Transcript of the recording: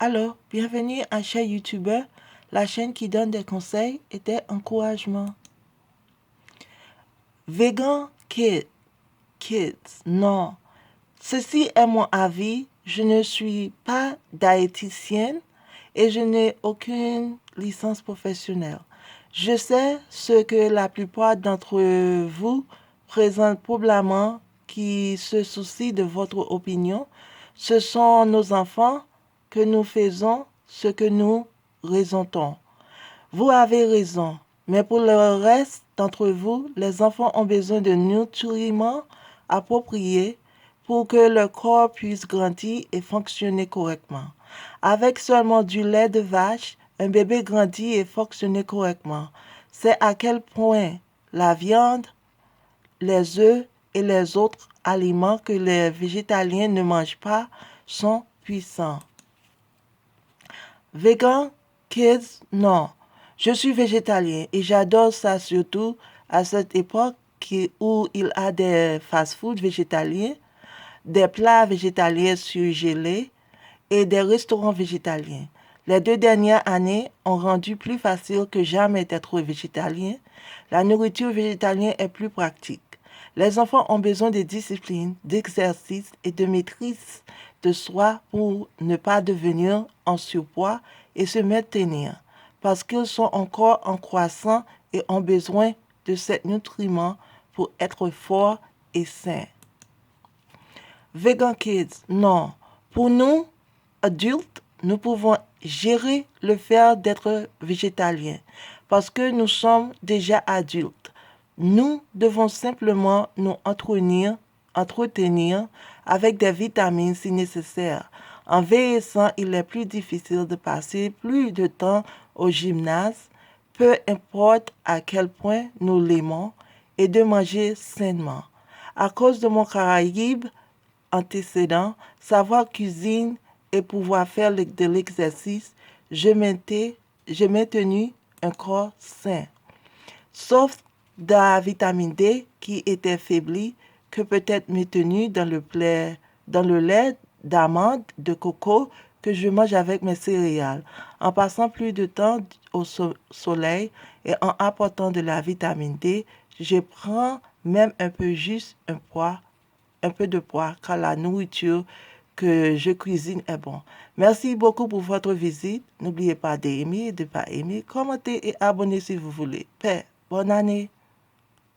Alors, bienvenue à chez YouTuber, la chaîne qui donne des conseils et des encouragements. Vegan Kids, non. Ceci est mon avis. Je ne suis pas diététicienne et je n'ai aucune licence professionnelle. Je sais ce que la plupart d'entre vous présentent probablement qui se soucient de votre opinion. Ce sont nos enfants que nous faisons ce que nous raisonnons. Vous avez raison, mais pour le reste d'entre vous, les enfants ont besoin de nutriments appropriés pour que leur corps puisse grandir et fonctionner correctement. Avec seulement du lait de vache, un bébé grandit et fonctionne correctement. C'est à quel point la viande, les œufs et les autres aliments que les végétaliens ne mangent pas sont puissants. Vegan Kids, non. Je suis végétalien et j'adore ça surtout à cette époque où il y a des fast-food végétaliens, des plats végétaliens surgelés et des restaurants végétaliens. Les 2 dernières années ont rendu plus facile que jamais d'être végétalien. La nourriture végétalienne est plus pratique. Les enfants ont besoin de discipline, d'exercice et de maîtrise de soi pour ne pas devenir en surpoids et se maintenir, parce qu'ils sont encore en croissance et ont besoin de ces nutriments pour être forts et sains. Vegan Kids, non. Pour nous, adultes, nous pouvons gérer le fait d'être végétalien parce que nous sommes déjà adultes. Nous devons simplement nous entretenir avec des vitamines si nécessaire. En vieillissant, il est plus difficile de passer plus de temps au gymnase, peu importe à quel point nous l'aimons, et de manger sainement. À cause de mon Caraïbe antécédent, savoir cuisine et pouvoir faire de l'exercice, j'ai maintenu un corps sain. Sauf de la vitamine D qui était faiblie, que peut être maintenue dans le lait d'amande de coco que je mange avec mes céréales, en passant plus de temps au soleil et en apportant de la vitamine D. Je prends même un peu de poids car la nourriture que je cuisine est bon. Merci beaucoup pour votre visite. N'oubliez pas d'aimer, de ne pas aimer, commenter et abonner si vous voulez. Paix. Bonne année.